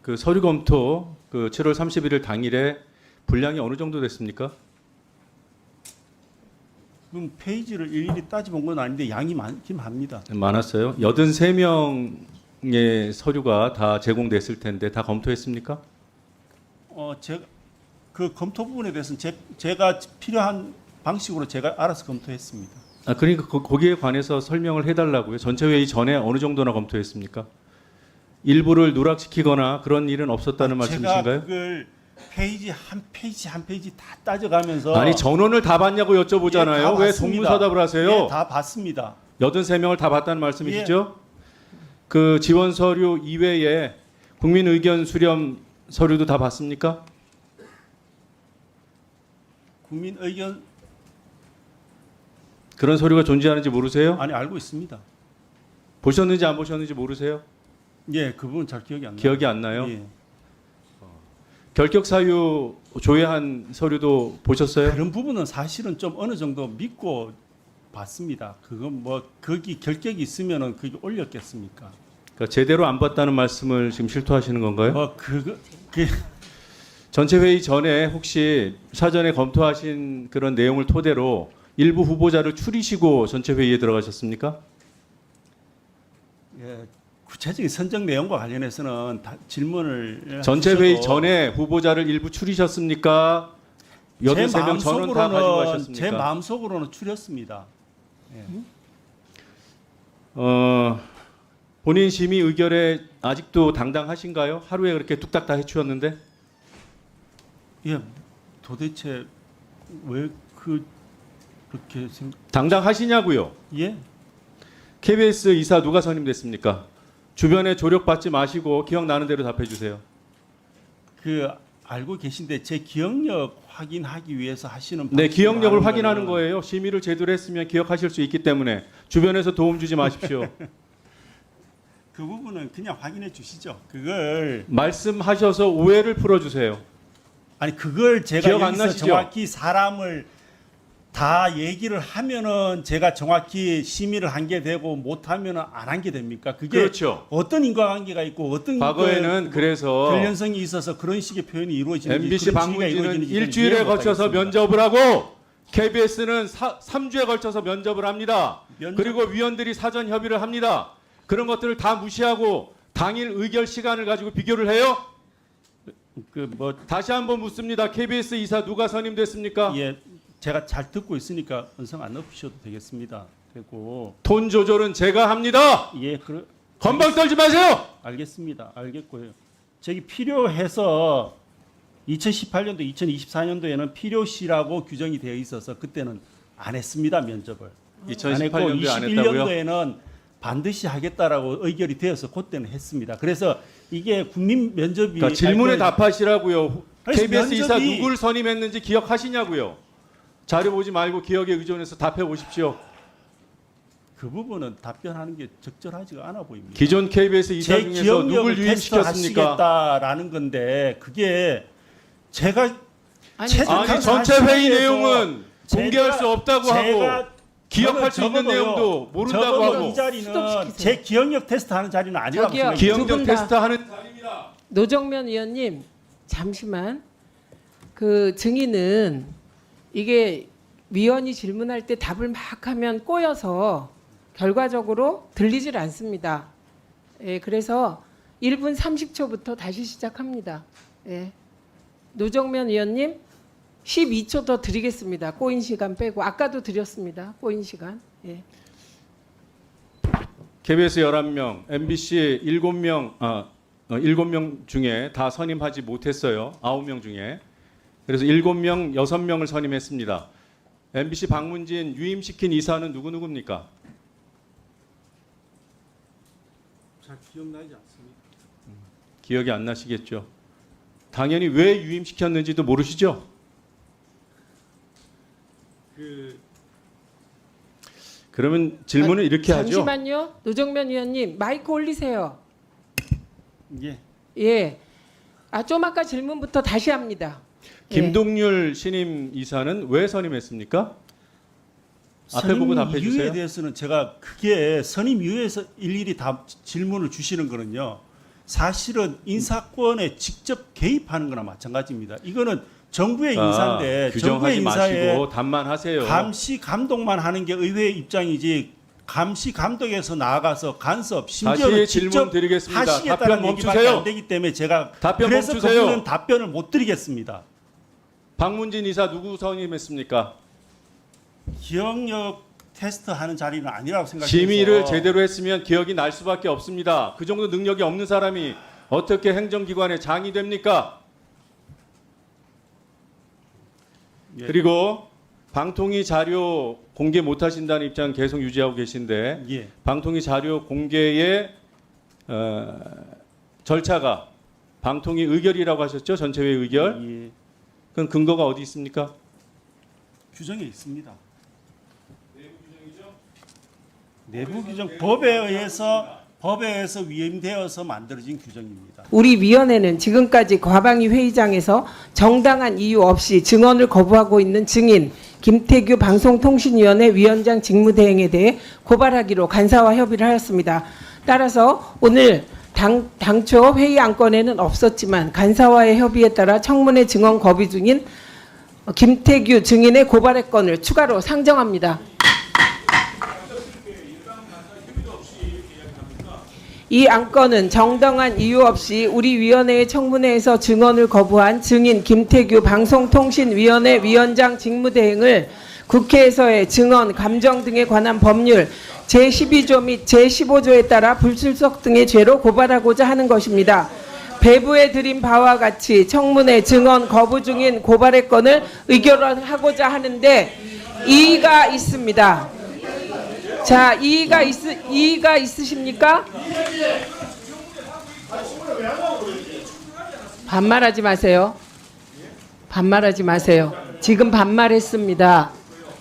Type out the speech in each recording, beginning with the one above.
그 서류 검토 그 7월 31일 당일에 분량이 어느 정도 됐습니까? 그럼 페이지를 일일이 따져본 건 아닌데 양이 많긴 합니다. 많았어요. 83명의 서류가 다 제공됐을 텐데 다 검토했습니까? 제가 그 검토 부분에 대해서는 제가 필요한 방식으로 제가 알아서 검토했습니다. 아, 그러니까 거기에 관해서 설명을 해달라고요. 전체 회의 전에 어느 정도나 검토했습니까? 일부를 누락시키거나 그런 일은 없었다는 말씀이신가요? 제가 그걸 페이지 한 페이지 다 따져가면서 아니 전원을 다 봤냐고 여쭤보잖아요. 예, 다 왜 봤습니다. 동문서답을 하세요? 예, 다 봤습니다. 83명을 다 봤다는 말씀이시죠? 그 지원 서류 이외에 국민 의견 수렴 서류도 다 봤습니까? 국민 의견 그런 서류가 존재하는지 모르세요? 아니 알고 있습니다. 보셨는지 안 보셨는지 모르세요? 예, 그 부분 잘 기억이 안 나요. 기억이 안 나요? 예. 결격 사유 조회한 서류도 보셨어요? 그런 부분은 사실은 좀 어느 정도 믿고 봤습니다. 그건 뭐 거기 결격이 있으면은 그게 올렸겠습니까? 그러니까 제대로 안 봤다는 말씀을 지금 실토하시는 건가요? 그 전체 회의 전에 혹시 사전에 검토하신 그런 내용을 토대로 일부 후보자를 추리시고 전체 회의에 들어가셨습니까? 예, 구체적인 선정 내용과 관련해서는 질문을 전체 하셔도 회의 전에 후보자를 일부 추리셨습니까? 83명 전원 다 가지고 가셨습니까? 제 마음속으로는 추렸습니다. 예. 본인 심의 의결에 아직도 당당하신가요? 하루에 그렇게 뚝딱 다 해치웠는데? 예, 도대체 왜 그렇게 당당하시냐고요? 예? KBS 이사 누가 선임됐습니까? 주변에 조력받지 마시고 기억나는 대로 답해 주세요. 그 알고 계신데 제 기억력 확인하기 위해서 하시는 네, 방식으로 기억력을 하는 확인하는 거는 거예요. 심의를 제대로 했으면 기억하실 수 있기 때문에 주변에서 도움 주지 마십시오. 그 부분은 그냥 확인해 주시죠. 그걸 말씀하셔서 오해를 풀어주세요. 아니 그걸 제가 기억 안 여기서 나시죠? 정확히 사람을 다 얘기를 하면은 제가 정확히 심의를 한 게 되고 못하면은 안 한 게 됩니까? 그게 그렇죠. 어떤 인과관계가 있고 어떤 과거에는 그래서 관련성이 있어서 그런 식의 표현이 이루어지는지 MBC 그런 취지가 방문진은 이루어지는지 저는 일주일에 이해를 거쳐서 못하겠습니다. 면접을 하고 KBS는 3주에 걸쳐서 면접을 합니다. 그리고 위원들이 사전 협의를 합니다. 그런 것들을 다 무시하고 당일 의결 시간을 가지고 비교를 해요? 다시 한번 묻습니다. KBS 이사 누가 선임됐습니까? 예, 제가 잘 듣고 있으니까 언성 안 높이셔도 되겠습니다. 되고 돈 조절은 제가 합니다. 예, 건방 떨지 마세요. 알겠습니다. 알겠고요. 저기 필요해서 2018년도, 2024년도에는 필요시라고 규정이 되어 있어서 그때는 안 했습니다. 면접을. 2018년도에 안 했다고요? 21년도에는 반드시 하겠다라고 의결이 되어서 그때는 했습니다. 그래서 이게 국민 면접이 그러니까 질문에 답하시라고요. 아니, KBS 이사 면접이- 누굴 선임했는지 기억하시냐고요. 자료 보지 말고 기억에 의존해서 답해 보십시오. 그 부분은 답변하는 게 적절하지가 않아 보입니다. 기존 KBS 이사 제 중에서 기억력을 누굴 유임시켰습니까? 테스트하시겠다라는 건데 그게 제가 아니 채택한 전체 사실에 회의 대해서 내용은 공개할 수 없다고 하고 기억할 수 있는 적어도요, 내용도 모른다고 적어도 하고 이 자리는 수동시키세요. 제 기억력 테스트하는 자리는 아니라고 저기요. 생각해요. 기억력 두 분 다. 테스트하는 자리입니다. 노정면 의원님 잠시만. 그 증인은 이게 위원이 질문할 때 답을 막 하면 꼬여서 결과적으로 들리질 않습니다. 예, 그래서 1분 30초부터 다시 시작합니다. 예. 노정면 의원님 12초 더 드리겠습니다. 꼬인 시간 빼고 아까도 드렸습니다. 꼬인 시간. 예. KBS 11명, MBC 7명, 7명 중에 다 선임하지 못했어요. 9명 중에. 그래서 7명, 6명을 선임했습니다. MBC 방문진 유임시킨 이사는 누구입니까? 잘 기억나지 않습니다. 기억이 안 나시겠죠. 당연히 왜 유임시켰는지도 모르시죠? 그러면 질문을 이렇게 하죠. 잠시만요. 노정면 의원님 마이크 올리세요. 예. 예. 좀 아까 질문부터 다시 합니다. 예. 김동률 신임 이사는 왜 선임했습니까? 앞에 보고 답해 선임 이유에 주세요. 대해서는 제가 그게 선임 이유에서 일일이 다 질문을 주시는 거는요. 사실은 인사권에 직접 개입하는 거나 마찬가지입니다. 이거는 정부의 인사인데 정부의 규정하지 인사에 마시고 답만 하세요. 감시 감독만 하는 게 의회의 입장이지 감시 감독에서 나아가서 간섭 심지어는 다시 직접 질문 드리겠습니다. 하시겠다는 답변 얘기밖에 멈추세요. 안 되기 때문에 제가 답변 그래서 멈추세요. 그분은 답변을 못 드리겠습니다. 박문진 이사 누구 선임했습니까? 기억력 테스트 하는 자리는 아니라고 생각해서 심의를 제대로 했으면 기억이 날 수밖에 없습니다. 그 정도 능력이 없는 사람이 어떻게 행정기관의 장이 됩니까? 예. 그리고 방통위 자료 공개 못하신다는 입장 계속 유지하고 계신데 예. 방통위 자료 공개의 절차가 방통위 의결이라고 하셨죠? 전체회의 의결. 예. 그럼 근거가 어디 있습니까? 규정에 있습니다. 내부 규정 법에 의해서 위임되어서 만들어진 규정입니다. 우리 위원회는 지금까지 과방위 회의장에서 정당한 이유 없이 증언을 거부하고 있는 증인 김태규 방송통신위원회 위원장 직무대행에 대해 고발하기로 간사와 협의를 하였습니다. 따라서 오늘 당초 회의 안건에는 없었지만 간사와의 협의에 따라 청문회 증언 거부 중인 김태규 증인의 고발의 건을 추가로 상정합니다. 이 안건은 정당한 이유 없이 우리 위원회의 청문회에서 증언을 거부한 증인 김태규 방송통신위원회 위원장 직무대행을 국회에서의 증언, 감정 등에 관한 법률 제12조 및 제15조에 따라 불출석 등의 죄로 고발하고자 하는 것입니다. 배부에 드린 바와 같이 청문회 증언 거부 중인 고발의 건을 의결하고자 하는데 이의가 있습니다. 자, 이의가 있으십니까? 반말하지 마세요. 반말하지 마세요. 지금 반말했습니다.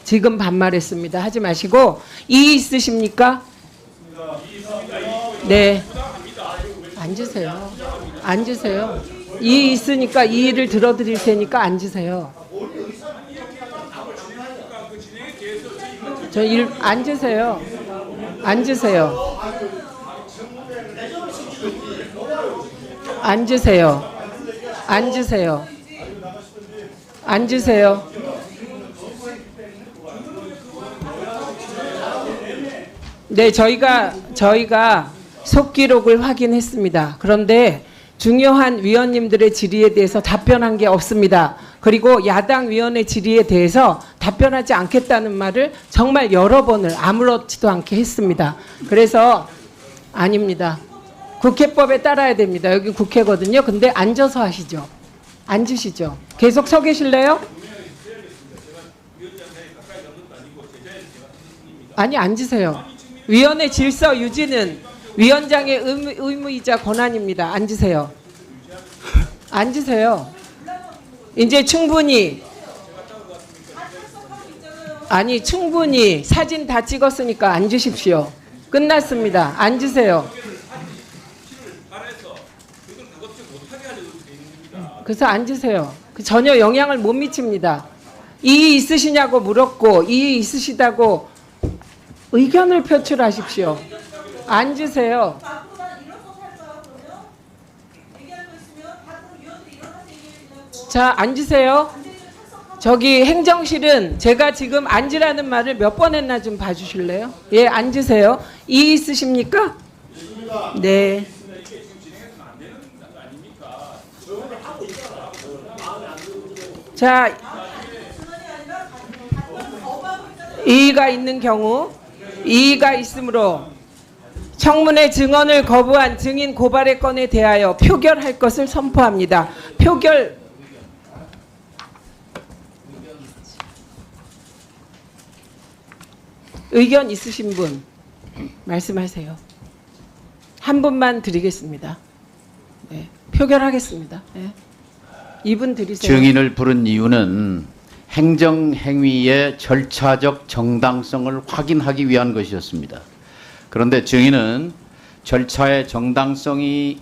지금 반말했습니다. 하지 마시고 이의 있으십니까? 네. 앉으세요. 앉으세요. 이의 있으니까 이의를 들어드릴 테니까 앉으세요. 앉으세요. 앉으세요. 앉으세요. 앉으세요. 앉으세요. 네, 저희가 속기록을 확인했습니다. 그런데 중요한 위원님들의 질의에 대해서 답변한 게 없습니다. 그리고 야당 위원의 질의에 대해서 답변하지 않겠다는 말을 정말 여러 번을 아무렇지도 않게 했습니다. 그래서 아닙니다. 국회법에 따라야 됩니다. 여기 국회거든요. 근데 앉아서 하시죠. 앉으시죠. 계속 서 계실래요? 아니, 앉으세요. 위원회 질서 유지는 위원장의 의무이자 권한입니다. 앉으세요. 앉으세요. 이제 충분히 사진 다 찍었으니까 앉으십시오. 끝났습니다. 앉으세요. 그래서 앉으세요. 전혀 영향을 못 미칩니다. 이의 있으시냐고 물었고 이의 있으시다고 의견을 표출하십시오. 앉으세요. 자, 앉으세요. 저기 행정실은 제가 지금 앉으라는 말을 몇 번 했나 좀 봐주실래요? 예, 앉으세요. 이의 있으십니까? 네. 자, 이의가 있는 경우, 이의가 있으므로 청문회 증언을 거부한 증인 고발의 건에 대하여 표결할 것을 선포합니다. 표결. 의견 있으신 분 말씀하세요. 한 분만 드리겠습니다. 네, 표결하겠습니다. 네. 2분 드리세요. 증인을 부른 이유는 행정행위의 절차적 정당성을 확인하기 위한 것이었습니다. 그런데 증인은 절차의 정당성이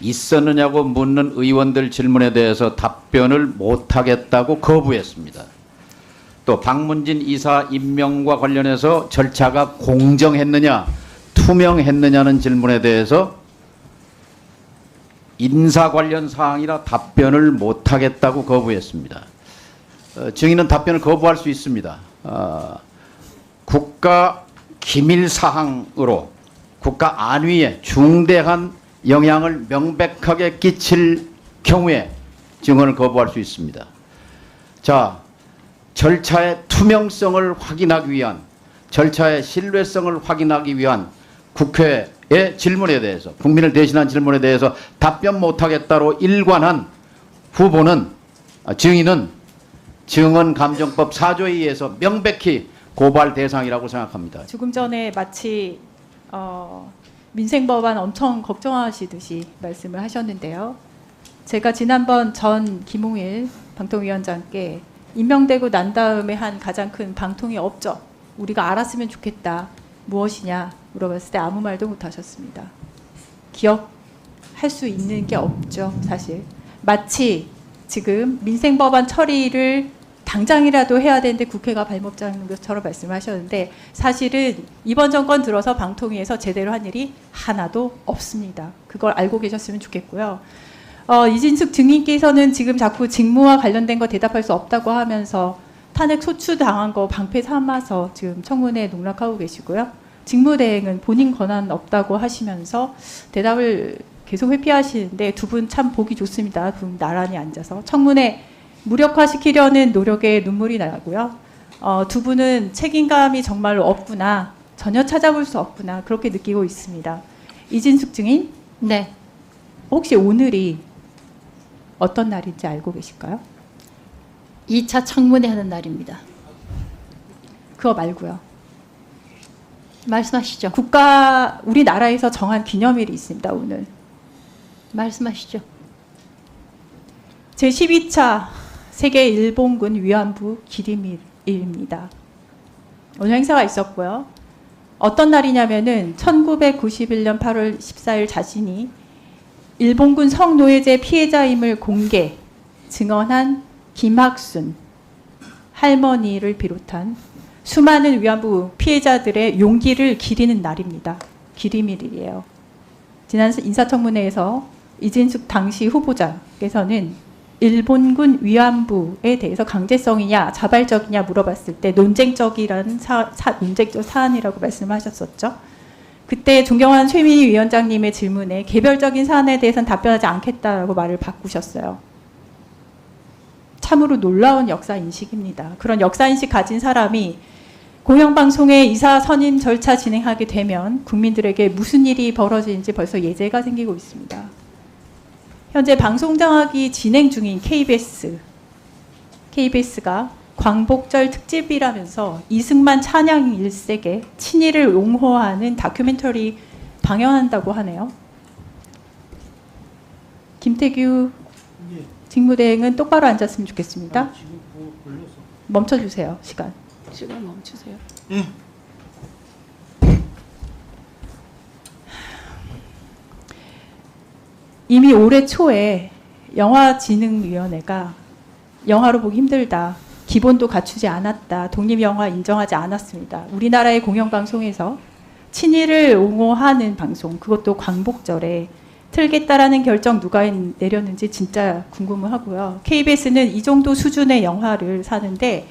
있었느냐고 묻는 의원들 질문에 대해서 답변을 못하겠다고 거부했습니다. 또 박문진 이사 임명과 관련해서 절차가 공정했느냐, 투명했느냐는 질문에 대해서 인사 관련 사항이라 답변을 못하겠다고 거부했습니다. 증인은 답변을 거부할 수 있습니다. 국가 기밀 사항으로 국가 안위에 중대한 영향을 명백하게 끼칠 경우에 증언을 거부할 수 있습니다. 자, 절차의 투명성을 확인하기 위한, 절차의 신뢰성을 확인하기 위한 국회의 질문에 대해서, 국민을 대신한 질문에 대해서 답변 못하겠다로 일관한 후보는, 증인은 증언감정법 4조에 의해서 명백히 고발 대상이라고 생각합니다. 조금 전에 마치 민생법안 엄청 걱정하시듯이 말씀을 하셨는데요. 제가 지난번 전 김홍일 방통위원장께 임명되고 난 다음에 한 가장 큰 방통위 업적, 우리가 알았으면 좋겠다, 무엇이냐 물어봤을 때 아무 말도 못 하셨습니다. 기억할 수 있는 게 없죠, 사실. 마치 지금 민생법안 처리를 당장이라도 해야 되는데 국회가 발목 잡는 것처럼 말씀하셨는데, 사실은 이번 정권 들어서 방통위에서 제대로 한 일이 하나도 없습니다. 그걸 알고 계셨으면 좋겠고요. 이진숙 증인께서는 지금 자꾸 직무와 관련된 거 대답할 수 없다고 하면서 탄핵 소추당한 거 방패 삼아서 지금 청문회에 농락하고 계시고요. 직무대행은 본인 권한 없다고 하시면서 대답을 계속 회피하시는데, 두 분 참 보기 좋습니다. 두 분 나란히 앉아서 청문회 무력화시키려는 노력에 눈물이 나고요. 두 분은 책임감이 정말로 없구나, 전혀 찾아볼 수 없구나, 그렇게 느끼고 있습니다. 이진숙 증인, 네. 혹시 오늘이 어떤 날인지 알고 계실까요? 2차 청문회 하는 날입니다. 그거 말고요. 말씀하시죠. 우리나라에서 정한 기념일이 있습니다, 오늘. 말씀하시죠. 제12차 세계 일본군 위안부 기림일입니다. 오늘 행사가 있었고요. 어떤 날이냐면은 1991년 8월 14일 자신이 일본군 성노예제 피해자임을 공개 증언한 김학순 할머니를 비롯한 수많은 위안부 피해자들의 용기를 기리는 날입니다. 기림일이에요. 지난 인사청문회에서 이진숙 당시 후보자께서는 일본군 위안부에 대해서 강제성이냐 자발적이냐 물어봤을 때 논쟁적이라는 논쟁적 사안이라고 말씀하셨었죠. 그때 존경하는 최민희 위원장님의 질문에 개별적인 사안에 대해서는 답변하지 않겠다라고 말을 바꾸셨어요. 참으로 놀라운 역사인식입니다. 그런 역사인식 가진 사람이 공영방송에 이사 선임 절차 진행하게 되면 국민들에게 무슨 일이 벌어지는지 벌써 예제가 생기고 있습니다. 현재 방송장악이 진행 중인 KBS가 광복절 특집이라면서 이승만 찬양 일색에 친일을 옹호하는 다큐멘터리 방영한다고 하네요. 김태규 직무대행은 똑바로 앉았으면 좋겠습니다. 멈춰주세요. 시간 멈추세요. 이미 올해 초에 영화진흥위원회가 영화로 보기 힘들다, 기본도 갖추지 않았다, 독립영화 인정하지 않았습니다. 우리나라의 공영방송에서 친일을 옹호하는 방송, 그것도 광복절에 틀겠다라는 결정 누가 내렸는지 진짜 궁금하고요. KBS는 이 정도 수준의 영화를 사는데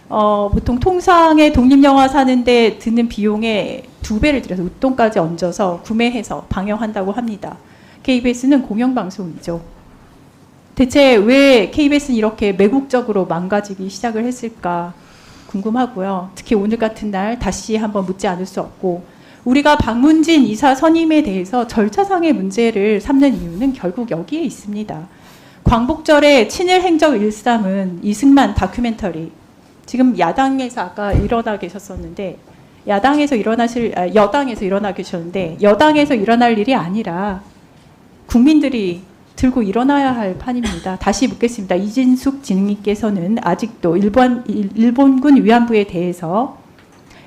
보통 통상의 독립영화 사는데 드는 비용의 2배를 들여서 웃돈까지 얹어서 구매해서 방영한다고 합니다. KBS는 공영방송이죠. 대체 왜 KBS는 이렇게 매국적으로 망가지기 시작을 했을까 궁금하고요. 특히 오늘 같은 날 다시 한번 묻지 않을 수 없고, 우리가 박문진 이사 선임에 대해서 절차상의 문제를 삼는 이유는 결국 여기에 있습니다. 광복절에 친일 행적 13은 이승만 다큐멘터리, 지금 야당에서 아까 일어나 계셨었는데 여당에서 일어나 계셨는데 여당에서 일어날 일이 아니라 국민들이 들고 일어나야 할 판입니다. 다시 묻겠습니다. 이진숙 증인께서는 아직도 일본군 위안부에 대해서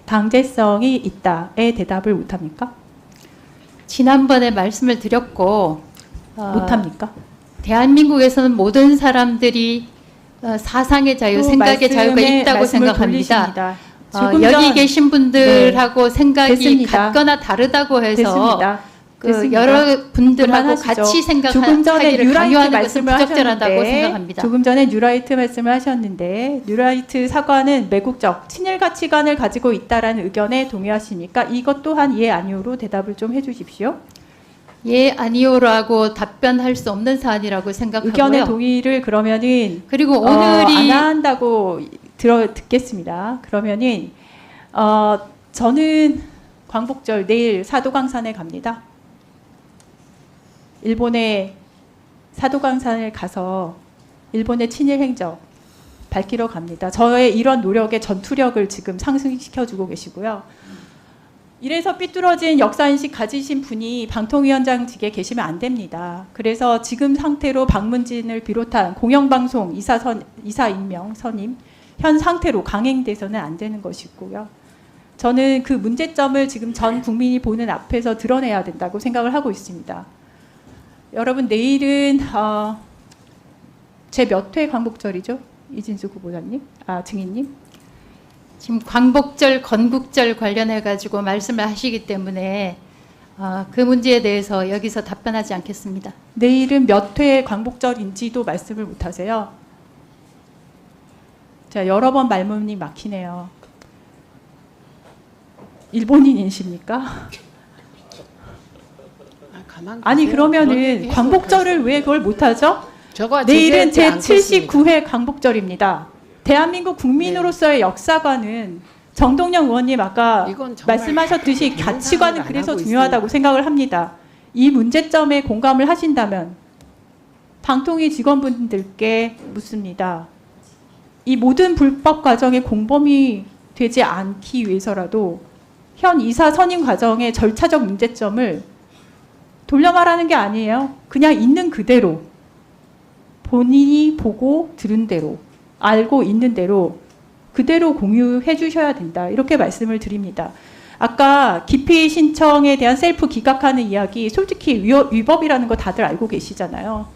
강제성이 있다에 대답을 못합니까? 지난번에 말씀을 드렸고 못합니까? 대한민국에서는 모든 사람들이 사상의 자유, 또 생각의 자유가 말씀에 있다고 말씀을 생각합니다. 돌리십니다. 조금 여기 전- 계신 분들하고 생각이 됐습니다. 같거나 다르다고 해서 됐습니다. 그 됐습니다. 여러 분들하고 그만하시죠. 같이 조금 전에 생각하기를 뉴라이트 강요하는 것은 말씀을 부적절하다고 하셨는데 생각합니다. 조금 전에 뉴라이트 말씀을 하셨는데 뉴라이트 사과는 매국적 친일 가치관을 가지고 있다라는 의견에 동의하십니까? 이것 또한 예 아니오로 대답을 좀 해주십시오. 예, 아니오라고 답변할 수 없는 사안이라고 생각하고요. 의견의 동의를 그러면은 그리고 안 오늘이 한다고 듣겠습니다. 그러면은 저는 광복절 내일 사도강산에 갑니다. 일본의 사도강산을 가서 일본의 친일 행적 밝히러 갑니다. 저의 이런 노력의 전투력을 지금 상승시켜주고 계시고요. 이래서 삐뚤어진 역사인식 가지신 분이 방통위원장직에 계시면 안 됩니다. 그래서 지금 상태로 박문진을 비롯한 공영방송 이사 임명 선임 현 상태로 강행돼서는 안 되는 것이고요. 저는 그 문제점을 지금 전 국민이 보는 앞에서 드러내야 된다고 생각을 하고 있습니다. 여러분 내일은 제 몇 회 광복절이죠? 이진수 후보자님, 증인님. 지금 광복절, 건국절 관련해 가지고 말씀을 하시기 때문에 그 문제에 대해서 여기서 답변하지 않겠습니다. 내일은 몇 회 광복절인지도 말씀을 못 하세요. 자, 여러 번 말문이 막히네요. 일본인이십니까? 아니 그러면은 광복절을 왜 그걸 못하죠? 내일은 제 79회 광복절입니다. 대한민국 국민으로서의 역사관은 정동영 의원님 아까 말씀하셨듯이 가치관은 그래서 중요하다고 생각을 합니다. 이 문제점에 공감을 하신다면 방통위 직원분들께 묻습니다. 이 모든 불법 과정의 공범이 되지 않기 위해서라도 현 이사 선임 과정의 절차적 문제점을 돌려 말하는 게 아니에요. 그냥 있는 그대로 본인이 보고 들은 대로 알고 있는 대로 그대로 공유해 주셔야 된다. 이렇게 말씀을 드립니다. 아까 기피 신청에 대한 셀프 기각하는 이야기 솔직히 위법이라는 거 다들 알고 계시잖아요.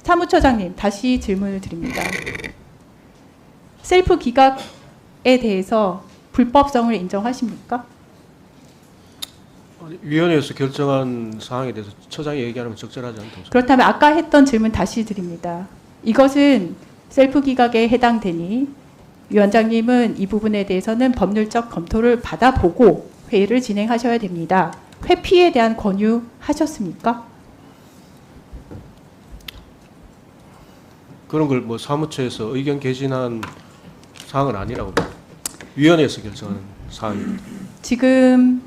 사무처장님 다시 질문을 드립니다. 셀프 기각에 대해서 불법성을 인정하십니까? 위원회에서 결정한 사항에 대해서 처장이 얘기하면 적절하지 않다고 생각합니다. 그렇다면 아까 했던 질문 다시 드립니다. 이것은 셀프 기각에 해당되니 위원장님은 이 부분에 대해서는 법률적 검토를 받아보고 회의를 진행하셔야 됩니다. 회피에 대한 권유하셨습니까? 그런 걸 뭐 사무처에서 의견 개진한 사항은 아니라고 봅니다. 위원회에서 결정한 사항입니다. 지금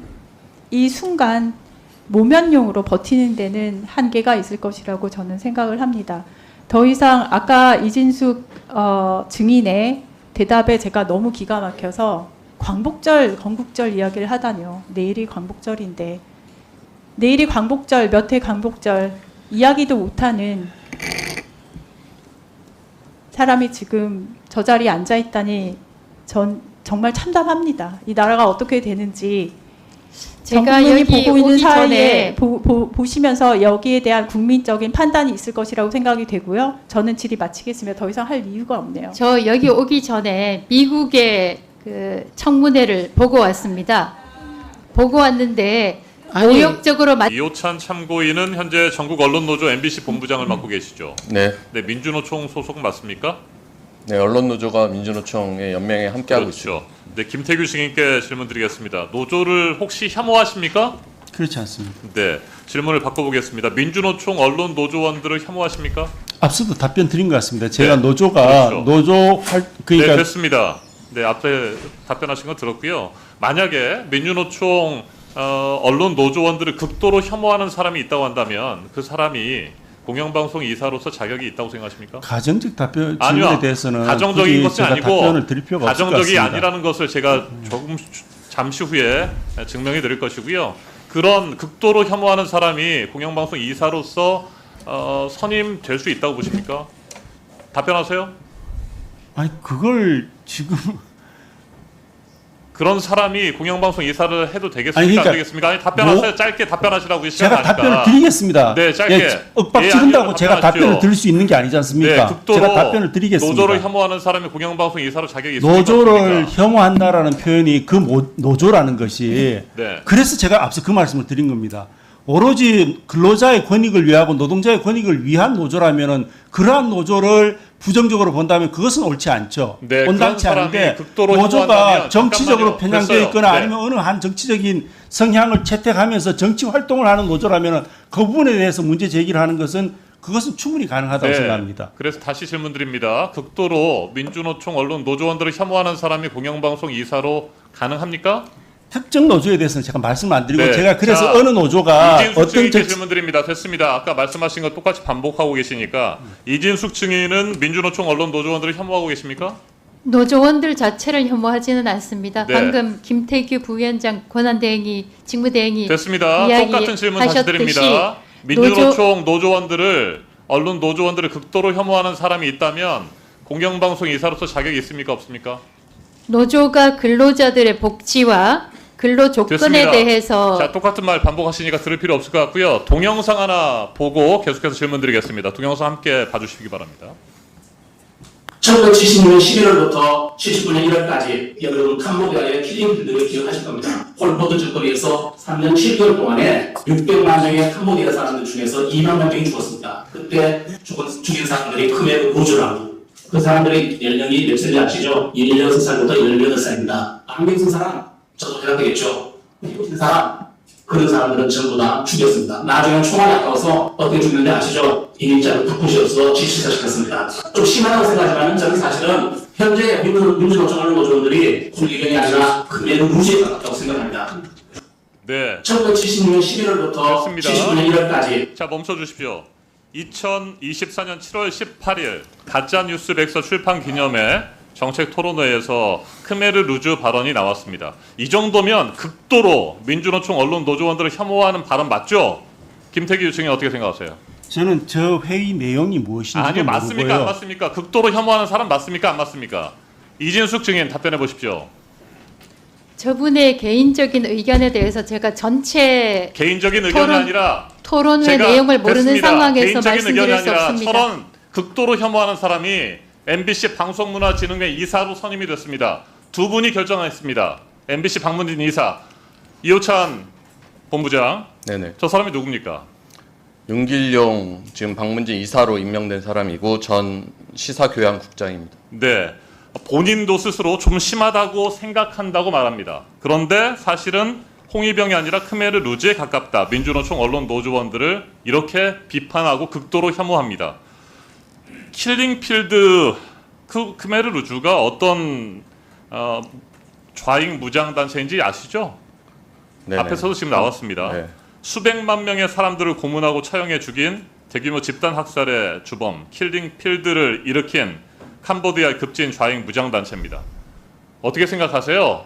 이 순간 모면용으로 버티는 데는 한계가 있을 것이라고 저는 생각을 합니다. 더 이상 아까 이진숙 증인의 대답에 제가 너무 기가 막혀서 광복절, 건국절 이야기를 하다니요. 내일이 광복절인데 내일이 광복절, 몇 회 광복절 이야기도 못하는 사람이 지금 저 자리에 앉아있다니 전 정말 참담합니다. 이 나라가 어떻게 되는지 제가 국민이 여기 보고 있는 오기 사이에 전에 보시면서 여기에 대한 국민적인 판단이 있을 것이라고 생각이 되고요. 저는 질의 마치겠습니다. 더 이상 할 이유가 없네요. 저 여기 오기 전에 미국의 그 청문회를 보고 왔습니다. 보고 왔는데 모욕적으로 이호찬 참고인은 현재 전국 언론노조 MBC 본부장을 맡고 계시죠. 네, 네, 민주노총 소속 맞습니까? 네 언론노조가 민주노총의 연맹에 함께하고 있습니다. 그렇죠. 네, 김태규 증인께 질문드리겠습니다. 노조를 혹시 혐오하십니까? 그렇지 않습니다. 네, 질문을 바꿔보겠습니다. 민주노총 언론 노조원들을 혐오하십니까? 앞서도 답변 드린 것 같습니다. 제가 네, 노조가 그렇죠. 그러니까 네, 됐습니다. 네, 앞에 답변하신 거 들었고요. 만약에 민주노총 언론 노조원들을 극도로 혐오하는 사람이 있다고 한다면 그 사람이 공영방송 이사로서 자격이 있다고 생각하십니까? 가정적 답변 질문에 아니요. 대해서는 가정적인 것이 제가 아니고 답변을 드릴 필요가 없을 것 가정적이 같습니다. 아니라는 것을 제가 조금 잠시 후에 증명해 드릴 것이고요. 그런 극도로 혐오하는 사람이 공영방송 이사로서 선임될 수 있다고 보십니까? 답변하세요. 아니 그걸 지금 그런 사람이 공영방송 이사를 해도 되겠습니까? 아니, 그러니까 안 되겠습니까? 아니, 답변하세요. 짧게 답변하시라고 시간 제가 답변을 드리겠습니다. 네, 짧게. 예, 윽박 예, 지른다고 아니요, 제가 답변하십시오. 답변을 드릴 수 있는 게 아니지 않습니까? 네, 극도로 제가 답변을 드리겠습니다. 노조를 혐오하는 사람이 공영방송 이사로 자격이 있습니까? 노조를 없습니까? 혐오한다라는 표현이 그 노조라는 것이 네. 그래서 제가 앞서 그 말씀을 드린 겁니다. 오로지 근로자의 권익을 위하고 노동자의 권익을 위한 노조라면은 그러한 노조를 부정적으로 본다면 그것은 옳지 않죠. 네, 온당치 그런 사람이 않은데 극도로 노조가 혐오한다면 정치적으로 잠깐만요. 편향되어 됐어요. 있거나 네. 아니면 어느 한 정치적인 성향을 채택하면서 정치 활동을 하는 노조라면은 그 부분에 대해서 문제 제기를 하는 것은 그것은 충분히 가능하다고 생각합니다. 그래서 다시 질문 드립니다. 극도로 민주노총 언론 노조원들을 혐오하는 사람이 공영방송 이사로 가능합니까? 특정 노조에 대해서는 제가 말씀 안 드리고 네. 제가 그래서 자, 어느 노조가 이진숙 어떤 증인께 정치 질문 드립니다. 됐습니다. 아까 말씀하신 거 똑같이 반복하고 계시니까 이진숙 증인은 민주노총 언론 노조원들을 혐오하고 계십니까? 노조원들 자체를 혐오하지는 않습니다. 네. 방금 김태규 부위원장 권한대행이 직무대행이 됐습니다. 이야기 똑같은 질문 다시 하셨듯이 드립니다. 민주노총 노조원들을 언론 노조원들을 극도로 혐오하는 사람이 있다면 공영방송 이사로서 자격이 있습니까 없습니까? 노조가 근로자들의 복지와 근로 조건에 됐습니다. 대해서 자, 똑같은 말 반복하시니까 들을 필요 없을 것 같고요. 동영상 하나 보고 계속해서 질문 드리겠습니다. 동영상 함께 봐주시기 바랍니다. 1976년 11월부터 79년 1월까지 여러분 캄보디아의 킬링필드를 기억하실 겁니다. 폴포트 정권에서 3년 7개월 동안에 600만 명의 캄보디아 사람들 중에서 2만 명이 죽었습니다. 그때 죽인 사람들이 크메르 루즈라고. 그 사람들의 연령이 몇 살인지 아시죠? 16살부터 18살입니다. 안경 쓴 사람 저도 해당되겠죠. 피부 튄 사람 그런 사람들은 전부 다 죽였습니다. 나중에 총알이 아까워서 어떻게 죽는지 아시죠? 이민자를 푹 부셔서 지치사시켰습니다. 좀 심하다고 생각하지만 저는 사실은 현재 민주노총 언론 노조원들이 굴리경이 아니라 크메르 루즈에 가깝다고 생각합니다. 네. 1976년 11월부터 됐습니다. 79년 1월까지 자, 멈춰 주십시오. 2024년 7월 18일 가짜뉴스 백서 출판 기념회 정책 토론회에서 크메르 루즈 발언이 나왔습니다. 이 정도면 극도로 민주노총 언론 노조원들을 혐오하는 발언 맞죠? 김태기 주총이 어떻게 생각하세요? 저는 저 회의 내용이 무엇인지 아니요, 맞습니까? 안 모르고요. 맞습니까? 극도로 혐오하는 사람 맞습니까? 안 맞습니까? 이진숙 증인 답변해 보십시오. 저분의 개인적인 의견에 대해서 제가 전체 개인적인 의견이 토론- 아니라 토론회 제가 내용을 모르는 됐습니다. 상황에서 개인적인 의견이 말씀드릴 수 아니라 없습니다. 저런 극도로 혐오하는 사람이 MBC 방송문화진흥회 이사로 선임이 됐습니다. 두 분이 결정했습니다. MBC 방문진 이사 이호찬 본부장. 네네. 저 사람이 누굽니까? 윤길용 지금 방문진 이사로 임명된 사람이고 전 시사교양국장입니다. 네. 본인도 스스로 좀 심하다고 생각한다고 말합니다. 그런데 사실은 홍위병이 아니라 크메르 루즈에 가깝다. 민주노총 언론 노조원들을 이렇게 비판하고 극도로 혐오합니다. 킬링필드 크메르 루즈가 어떤 좌익 무장 단체인지 아시죠? 네네. 앞에서도 지금 나왔습니다. 네. 수백만 명의 사람들을 고문하고 처형해 죽인 대규모 집단 학살의 주범 킬링필드를 일으킨 캄보디아의 급진 좌익 무장 단체입니다. 어떻게 생각하세요?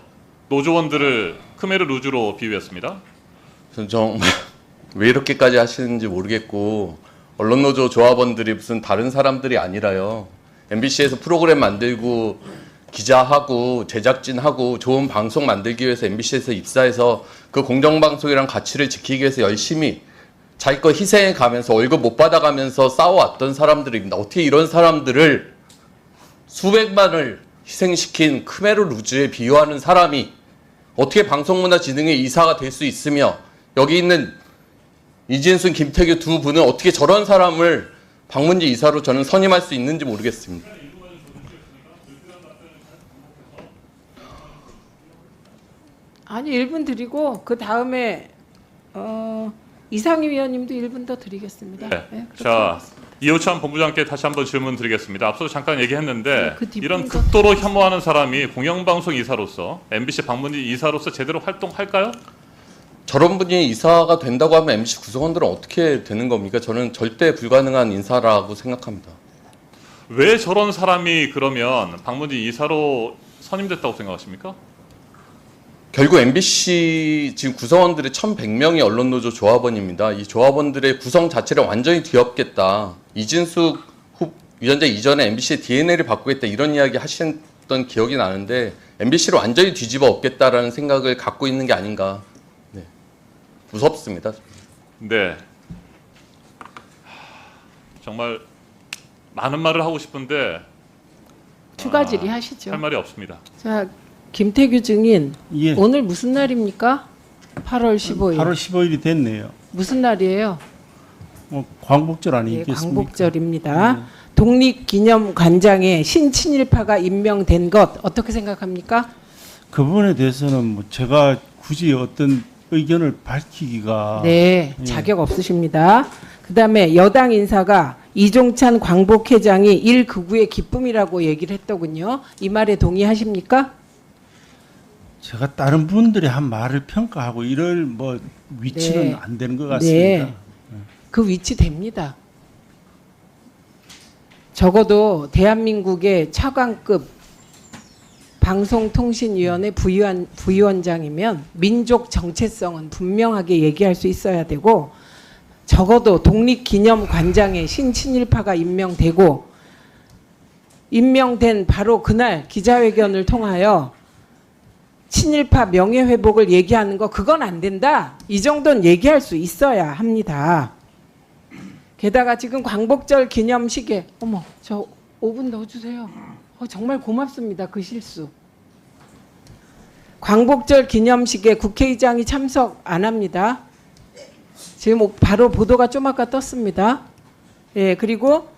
노조원들을 크메르 루즈로 비유했습니다. 저는 정말 왜 이렇게까지 하시는지 모르겠고 언론노조 조합원들이 무슨 다른 사람들이 아니라요. MBC에서 프로그램 만들고 기자하고 제작진하고 좋은 방송 만들기 위해서 MBC에서 입사해서 그 공정방송이란 가치를 지키기 위해서 열심히 자기 거 희생해 가면서 월급 못 받아가면서 싸워왔던 사람들입니다. 어떻게 이런 사람들을 수백만을 희생시킨 크메르 루즈에 비유하는 사람이 어떻게 방송문화진흥회 이사가 될 수 있으며 여기 있는 이진순, 김태규 두 분은 어떻게 저런 사람을 방문지 이사로 저는 선임할 수 있는지 모르겠습니다. 아니 1분 드리고 그 다음에 이상희 위원님도 1분 더 드리겠습니다. 네. 그렇게 자, 하겠습니다. 이호찬 본부장께 다시 한번 질문 드리겠습니다. 앞서 잠깐 얘기했는데 그 뒷부분도- 이런 극도로 혐오하는 사람이 공영방송 이사로서 MBC 방문진 이사로서 제대로 활동할까요? 저런 분이 이사가 된다고 하면 MC 구성원들은 어떻게 되는 겁니까? 저는 절대 불가능한 인사라고 생각합니다. 왜 저런 사람이 그러면 방문진 이사로 선임됐다고 생각하십니까? 결국 MBC 지금 구성원들의 1,100명이 언론노조 조합원입니다. 이 조합원들의 구성 자체를 완전히 뒤엎겠다. 이진숙 위원장 이전에 MBC의 DNA를 바꾸겠다 이런 이야기 하셨던 기억이 나는데 MBC를 완전히 뒤집어 엎겠다라는 생각을 갖고 있는 게 아닌가. 네. 무섭습니다. 네. 정말 많은 말을 하고 싶은데 추가 질의하시죠. 할 말이 없습니다. 자, 김태규 증인 예. 오늘 무슨 날입니까? 8월 15일. 8월 15일이 됐네요. 무슨 날이에요? 광복절 예, 아니겠습니까? 광복절입니다. 독립기념관장에 신친일파가 임명된 것 어떻게 생각합니까? 그 부분에 대해서는 뭐 제가 굳이 어떤 의견을 밝히기가 네, 예. 자격 없으십니다. 그다음에 여당 인사가 이종찬 광복회장이 일극우의 기쁨이라고 얘기를 했더군요. 이 말에 동의하십니까? 제가 다른 분들이 한 말을 평가하고 이럴 뭐 위치는 네. 안 되는 것 같습니다. 네. 그 위치 됩니다. 적어도 대한민국의 차관급 방송통신위원회 부위원장이면 민족 정체성은 분명하게 얘기할 수 있어야 되고 적어도 독립기념관장에 신친일파가 임명되고 임명된 바로 그날 기자회견을 통하여 친일파 명예회복을 얘기하는 거 그건 안 된다. 이 정도는 얘기할 수 있어야 합니다. 게다가 지금 광복절 기념식에 어머 저 5분 넣어주세요. 정말 고맙습니다. 그 실수. 광복절 기념식에 국회의장이 참석 안 합니다. 지금 바로 보도가 좀 아까 떴습니다. 예, 그리고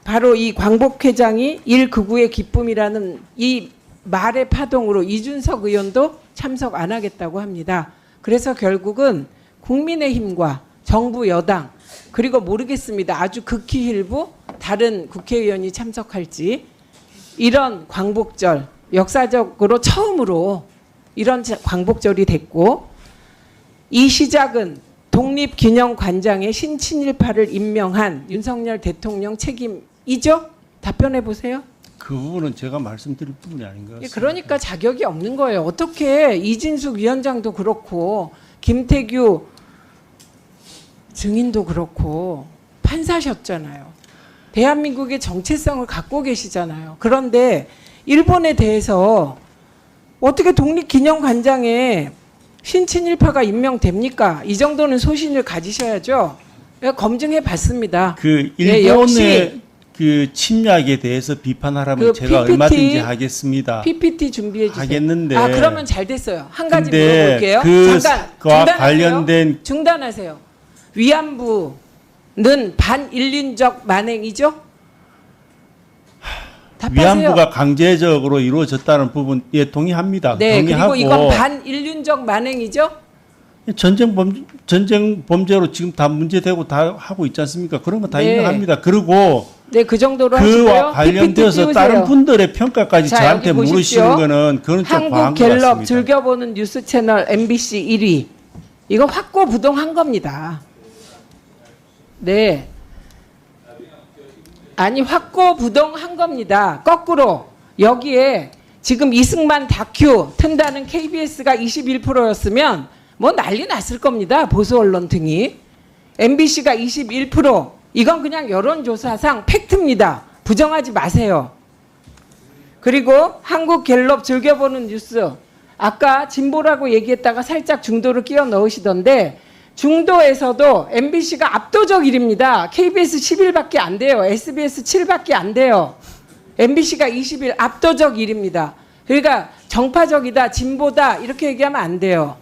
바로 이 광복회장이 일극우의 기쁨이라는 이 말의 파동으로 이준석 의원도 참석 안 하겠다고 합니다. 그래서 결국은 국민의힘과 정부 여당 그리고 모르겠습니다. 아주 극히 일부 다른 국회의원이 참석할지 이런 광복절 역사적으로 처음으로 이런 광복절이 됐고 이 시작은 독립기념관장에 신친일파를 임명한 윤석열 대통령 책임이죠? 답변해 보세요. 그 부분은 제가 말씀드릴 부분이 아닌 것 예, 같습니다. 그러니까 자격이 없는 거예요. 어떻게 이진숙 위원장도 그렇고 김태규 증인도 그렇고 판사셨잖아요. 대한민국의 정체성을 갖고 계시잖아요. 그런데 일본에 대해서 어떻게 독립기념관장에 신친일파가 임명됩니까? 이 정도는 소신을 가지셔야죠. 제가 검증해 봤습니다. 그 예, 일본의 역시 그 침략에 대해서 비판하라면 그 제가 PPT 얼마든지 하겠습니다. PPT 준비해 주세요. 하겠는데. 그러면 잘 됐어요. 한 가지 근데 물어볼게요. 그와 잠깐 중단하세요. 관련된 중단하세요. 위안부는 반인륜적 만행이죠? 답하세요. 위안부가 강제적으로 이루어졌다는 부분에 동의합니다. 네, 동의하고 그리고 이건 반인륜적 만행이죠? 전쟁 범죄로 지금 다 문제되고 다 하고 있지 않습니까? 그런 거 다 네. 인정합니다. 그리고 네, 그 정도로 그와 하시고요. 관련돼서 PPT 다른 띄우세요. 분들의 평가까지 자, 저한테 여기 보십시오. 물으시는 거는 그건 좀 과한 한국 것 갤럽 같습니다. 즐겨보는 뉴스 채널 MBC 1위. 이거 확고부동한 겁니다. 네. 아니 확고부동한 겁니다. 거꾸로 여기에 지금 이승만 다큐 튼다는 KBS가 21%였으면 뭐 난리 났을 겁니다. 보수 언론 등이. MBC가 21%. 이건 그냥 여론조사상 팩트입니다. 부정하지 마세요. 그리고 한국 갤럽 즐겨보는 뉴스. 아까 진보라고 얘기했다가 살짝 중도를 끼워 넣으시던데 중도에서도 MBC가 압도적 1위입니다. KBS 11밖에 안 돼요. SBS 7밖에 안 돼요. MBC가 21 압도적 1위입니다. 그러니까 정파적이다, 진보다 이렇게 얘기하면 안 돼요.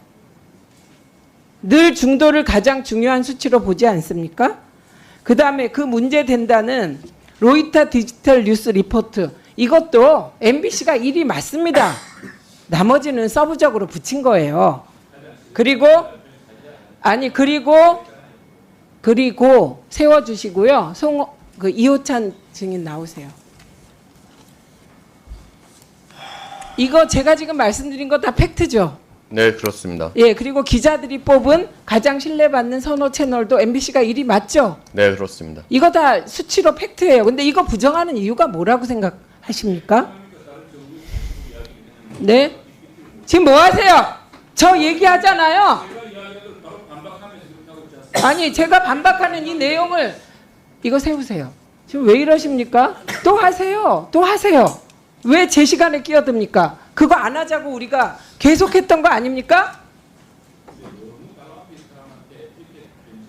늘 중도를 가장 중요한 수치로 보지 않습니까? 그 다음에 그 문제 된다는 로이터 디지털 뉴스 리포트 이것도 MBC가 1위 맞습니다. 나머지는 서브적으로 붙인 거예요. 그리고 세워주시고요. 이호찬 증인 나오세요. 이거 제가 지금 말씀드린 거 다 팩트죠? 네, 그렇습니다. 예, 그리고 기자들이 뽑은 가장 신뢰받는 선호 채널도 MBC가 1위 맞죠? 네, 그렇습니다. 이거 다 수치로 팩트예요. 근데 이거 부정하는 이유가 뭐라고 생각하십니까? 네? 지금 뭐 하세요? 저 얘기하잖아요. 아니, 제가 반박하는 이 내용을 이거 세우세요. 지금 왜 이러십니까? 또 하세요. 또 하세요. 왜 제 시간에 끼어듭니까? 그거 안 하자고 우리가 계속했던 거 아닙니까?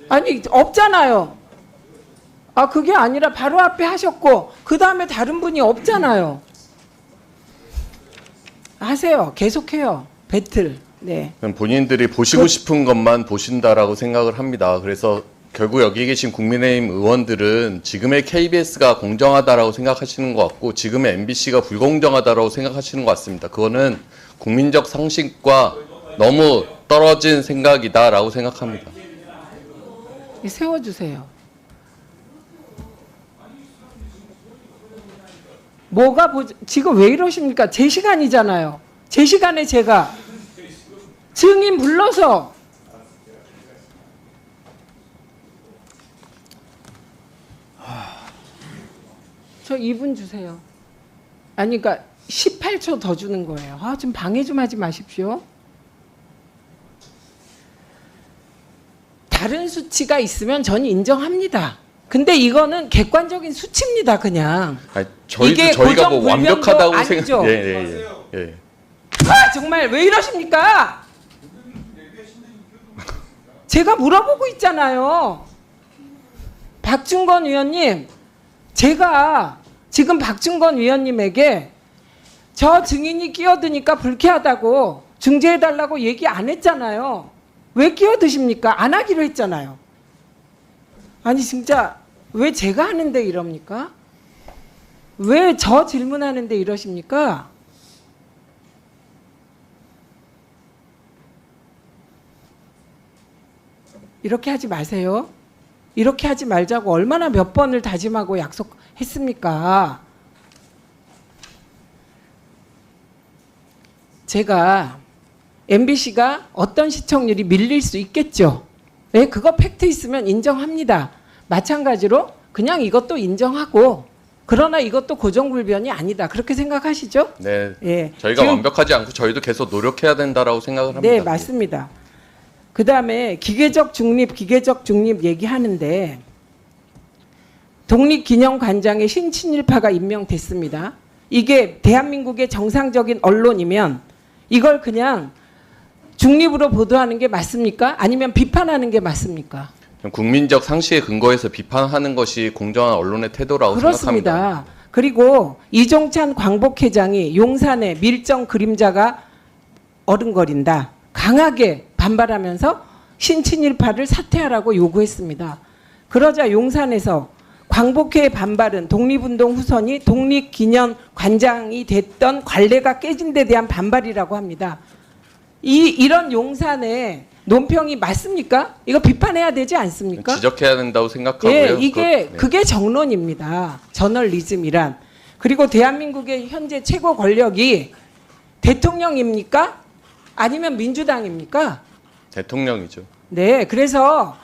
아니 없잖아요. 아 그게 아니라 바로 앞에 하셨고 그 다음에 다른 분이 없잖아요. 하세요. 계속해요. 배틀. 네. 그냥 본인들이 보시고 싶은 것만 보신다라고 생각을 합니다. 그래서 결국 여기 계신 국민의힘 의원들은 지금의 KBS가 공정하다라고 생각하시는 것 같고 지금의 MBC가 불공정하다라고 생각하시는 것 같습니다. 그거는 국민적 상식과 너무 떨어진 생각이다라고 생각합니다. 세워주세요. 뭐가 지금 왜 이러십니까? 제 시간이잖아요. 제 시간에 제가 증인 불러서 저 2분 주세요. 아니 그러니까 18초 더 주는 거예요. 좀 방해 좀 하지 마십시오. 다른 수치가 있으면 저는 인정합니다. 근데 이거는 객관적인 수치입니다, 그냥. 아니, 이게 저희가 뭐 고정 완벽하다고 불명도 아니죠? 예. 정말 왜 이러십니까? 제가 물어보고 있잖아요. 박준건 위원님, 제가 지금 박준건 위원님에게 저 증인이 끼어드니까 불쾌하다고 중재해달라고 얘기 안 했잖아요. 왜 끼어드십니까? 안 하기로 했잖아요. 아니 진짜 왜 제가 하는데 이럽니까? 왜 저 질문하는데 이러십니까? 이렇게 하지 마세요. 이렇게 하지 말자고 얼마나 몇 번을 다짐하고 약속했습니까? 제가 MBC가 어떤 시청률이 밀릴 수 있겠죠. 네, 그거 팩트 있으면 인정합니다. 마찬가지로 그냥 이것도 인정하고 그러나 이것도 고정불변이 아니다. 그렇게 생각하시죠? 네. 예. 저희가 지금- 완벽하지 않고 저희도 계속 노력해야 된다라고 생각을 합니다. 네, 맞습니다. 그 다음에 기계적 중립 얘기하는데 독립기념관장의 신친일파가 임명됐습니다. 이게 대한민국의 정상적인 언론이면 이걸 그냥 중립으로 보도하는 게 맞습니까? 아니면 비판하는 게 맞습니까? 국민적 상식에 근거해서 비판하는 것이 공정한 언론의 태도라고 생각합니다. 그렇습니다. 그리고 이종찬 광복회장이 용산에 밀정 그림자가 어른거린다. 강하게 반발하면서 신친일파를 사퇴하라고 요구했습니다. 그러자 용산에서 광복회의 반발은 독립운동 후손이 독립기념관장이 됐던 관례가 깨진 데 대한 반발이라고 합니다. 이런 용산의 논평이 맞습니까? 이거 비판해야 되지 않습니까? 지적해야 된다고 생각하고요. 예, 그게 정론입니다. 저널리즘이란. 그리고 대한민국의 현재 최고 권력이 대통령입니까? 아니면 민주당입니까? 대통령이죠. 네, 그래서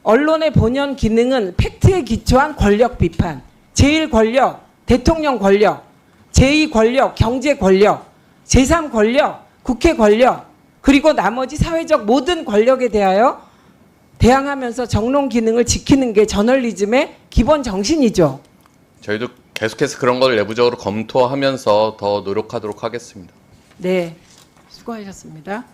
언론의 본연 기능은 팩트에 기초한 권력 비판. 제1 권력, 대통령 권력, 제2 권력, 경제 권력, 제3 권력, 국회 권력, 그리고 나머지 사회적 모든 권력에 대하여 대항하면서 정론 기능을 지키는 게 저널리즘의 기본 정신이죠. 저희도 계속해서 그런 걸 내부적으로 검토하면서 더 노력하도록 하겠습니다. 네, 수고하셨습니다.